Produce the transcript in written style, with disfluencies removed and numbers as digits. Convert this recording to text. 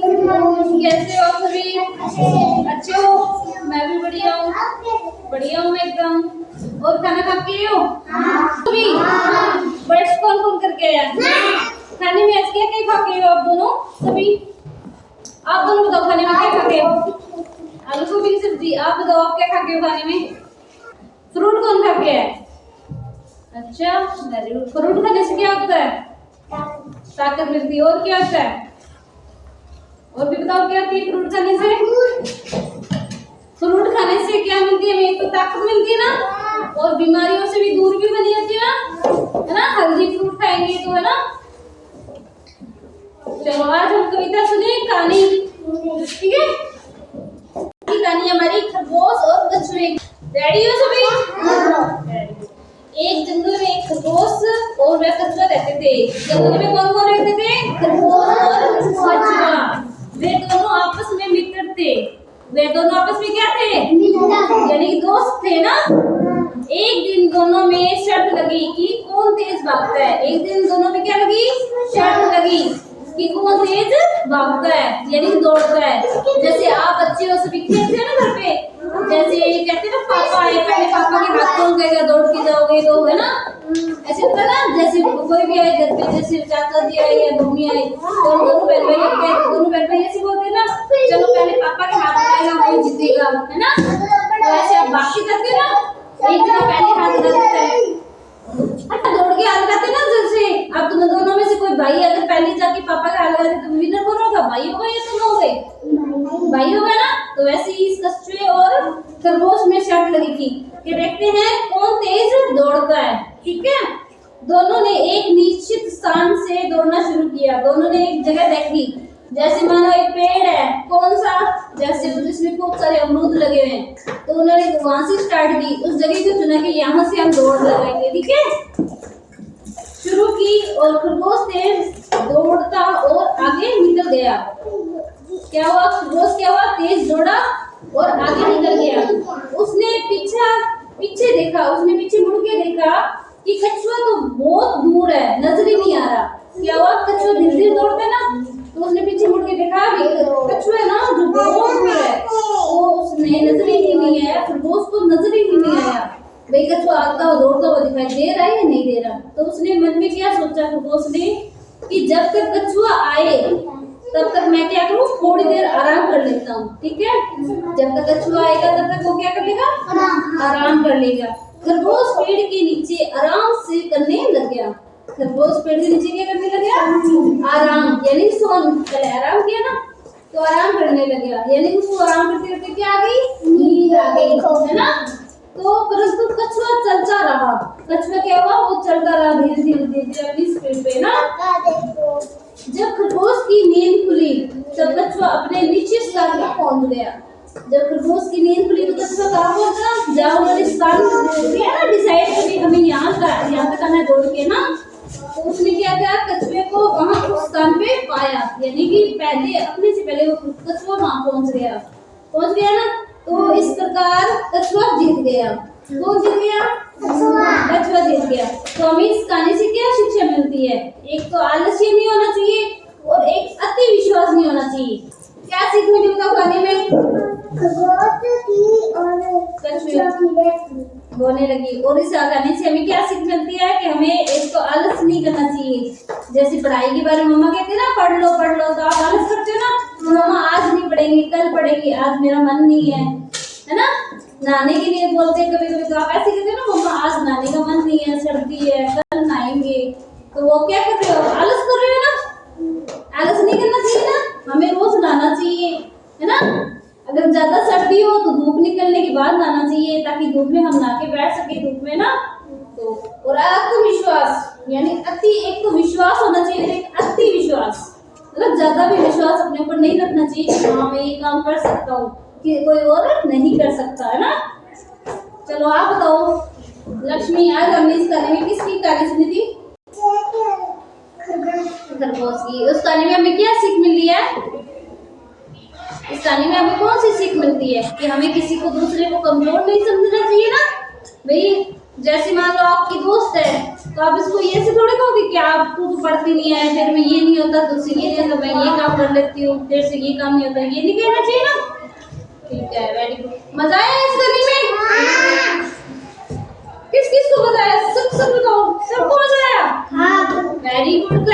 कैसे हो सभी? अच्छे हो? मैं भी बढ़िया हूँ मैं एकदम। और खाना खा के हो सभी? ब्रश कौन कौन करके आया? खाने में आज क्या क्या खा के हो आप दोनों सभी? आप दोनों बताओ खाने में क्या खा के हो? आलू गोभी की सब्जी। आप बताओ आप क्या खा के हो खाने में? फ्रूट कौन खा के है? अच्छा, वेरी गुड। फ्रूट खाने से क्या होता है? ताकत मिलती है। और क्या होता है? और भी बताओ क्या होती है फ्रूट खाने से? फ्रूट खाने से क्या मिलती है? हमें तो ताकत मिलती है ना, और बीमारियों से भी दूर भी बनी जाती है ना। हेल्दी फ्रूट खाएंगे तो, है ना। चलो आज हम कविता सुने, कहानी, ठीक है। कहानी हमारी खरगोश और कछुए। रेडी हो सभी? एक जंगल में एक खरगोश और वह कछुआ रहते थे। जंगल में कौन कौन रहते थे? खरगोश और कछुआ। वे दोनों आपस में मित्र थे। वे दोनों आपस में क्या थे? यानी कि दोस्त थे ना। एक दिन दोनों में शर्त लगी कि कौन तेज भागता है। एक दिन दोनों में क्या लगी? शर्त लगी कि कौन तेज भागता है, यानी दौड़ता है। जैसे आप बच्चे हो सभी खेलते हो ना घर पे, जैसे कहते हैं ना पापा आए, पहले पापा के हाथ कौन कहेगा दौड़ के जाओगे तो, है ना। ऐसे होता है ना, जैसे कोई भी आए घर पे, जैसे चाचा जी आए या मम्मी आए, तो दोनों बहन भाई दोनों बहन भाई ऐसे बोलते हैं ना, चलो पहले पापा के हाथ आएगा वही जीतेगा, है ना। तो ऐसे आप बाकी करते हो ना, एक जना पहले हाथ लगा देता है, दौड़ के आ जाते ना। जैसे अब तुम दोनों में से कोई भाई अगर पहले जाके पापा का हाथ लगा दे तो विनर कौन होगा? भाई होगा या तुम होगे? भाई होगा ना। तो वैसे ही इस कछुए और खरगोश में शर्त लगी थी कि देखते हैं कौन तेज दौड़ता है, ठीक है। दोनों ने एक निश्चित स्थान से दौड़ना शुरू किया। दोनों ने एक जगह देखी, जैसे मानो एक पेड़ है, कौन सा? जैसे जिसमें खूब सारे अमरूद लगे हुए हैं, तो उन्होंने वहां से स्टार्ट की। उस जगह को चुना कि यहाँ से हम दौड़ लगाएंगे, ठीक है। शुरू की और खरगोश तेज दौड़ता और आगे निकल गया। क्या हुआ? खरगोश क्या हुआ? तेज दौड़ा और आगे निकल गया। उसने पीछे देखा, उसने पीछे मुड़ के देखा कि कछुआ तो बहुत दूर है, नजर ही नहीं आ रहा। क्या हुआ? कछुआ धीरे धीरे दौड़ता है ना, तो उसने पीछे मुड़ के देखा कछुआ है ना जो बहुत दूर है, तो उसने नजर ही नहीं आया। खरगोश को नजर ही नहीं आया भाई कछुआ आता हुआ दौड़ता हुआ दिखाई दे रहा है या नहीं दे रहा। तो उसने मन में क्या सोचा खरगोश ने कि जब तक कछुआ आए तब तक मैं क्या करूँ, थोड़ी देर आराम कर लेता हूँ, ठीक है। जब तक कछुआ आएगा तब तक वो क्या कर लेगा? आराम कर लेगा। खरगोश पेड़ के नीचे आराम से करने लग गया। खरगोश पेड़ के नीचे क्या करने लग गया? आराम, यानी सोन। पहले आराम किया ना, तो आराम करने लग गया, यानी उसको आराम करते करते क्या आ गई? नींद आ गई, है ना। तो परंतु कछुआ चलता रहा। कछुआ क्या हुआ? वो चलता रहा धीरे धीरे धीरे अपनी स्पीड पे ना। जब खरगोश की नींद खुली तब कछुआ अपने निश्चित स्थान पर पहुंच गया। जब खरगोश की नींद खुली तो कछुआ कहाँ पहुंचा? जहाँ उन्होंने स्थान दिया ना, डिसाइड करके हमें यहाँ तक आना दौड़ के ना, तो उसने क्या किया? कछुए को वहाँ उस स्थान पे पाया, यानी कि पहले अपने से पहले वो कछुआ वहाँ पहुंच गया ना। तो इस प्रकार कछुआ जीत गया। कौन जीत गया? कछुआ जीत गया। तो हमें इस कहानी से क्या शिक्षा मिलती है? एक तो आलस्य नहीं होना चाहिए और एक अति विश्वास नहीं होना चाहिए। क्या सीख मिली बताओ कहानी में? बोलने लगी। और इस कहानी से हमें क्या सीख मिलती है कि हमें एक तो आलस नहीं करना चाहिए। जैसे पढ़ाई के बारे में मम्मा कहते हैं ना, पढ़ लो, तो आप आलस करते हो ना, मम्मा आज नहीं पढ़ेंगे, कल पढ़ेंगे, आज मेरा मन नहीं है ना। नहाने के लिए बोलते हैं कभी कभी, तो आप ऐसे कहते हो ना, मम्मा आज नहाने का मन नहीं है, सर्दी है, कल नहाएंगे। तो वो क्या कर रहे हो? आलस कर रहे हो ना। आलस नहीं करना चाहिए ना, हमें रोज नहाना चाहिए, है ना। अगर ज्यादा सर्दी हो तो धूप निकलने के बाद नहाना चाहिए, ताकि धूप में हम नहा के बैठ सके धूप में ना। तो और आत्मविश्वास, यानी एक तो विश्वास होना चाहिए, एक अति विश्वास, मतलब ज्यादा भी विश्वास अपने ऊपर नहीं रखना चाहिए कि हाँ मैं ये काम कर सकता हूँ कि कोई और नहीं कर सकता, है ना। चलो आप बताओ लक्ष्मी, आज हमने इस कहानी में किसकी कहानी सुनी थी? खरगोश की। उस कहानी में हमें क्या सीख मिली है? इस कहानी में हमें कौन सी सीख मिलती है? कि हमें किसी को, दूसरे को कमजोर नहीं समझना चाहिए ना भाई। जैसे मान लो आपकी दोस्त है तो आप इसको ये से थोड़े कहोगे कि आप तू तो पढ़ती नहीं है, तेरे में ये नहीं होता, तुझसे ये नहीं होता, मैं ये काम कर लेती हूँ, तेरे से ये काम नहीं होता, ये नहीं कहना चाहिए ना। ठीक है, वेरी गुड। मजा आया इस करने में? किस किस को मजा आया? सब बताओ, सबको मजा आया? हाँ। Very good.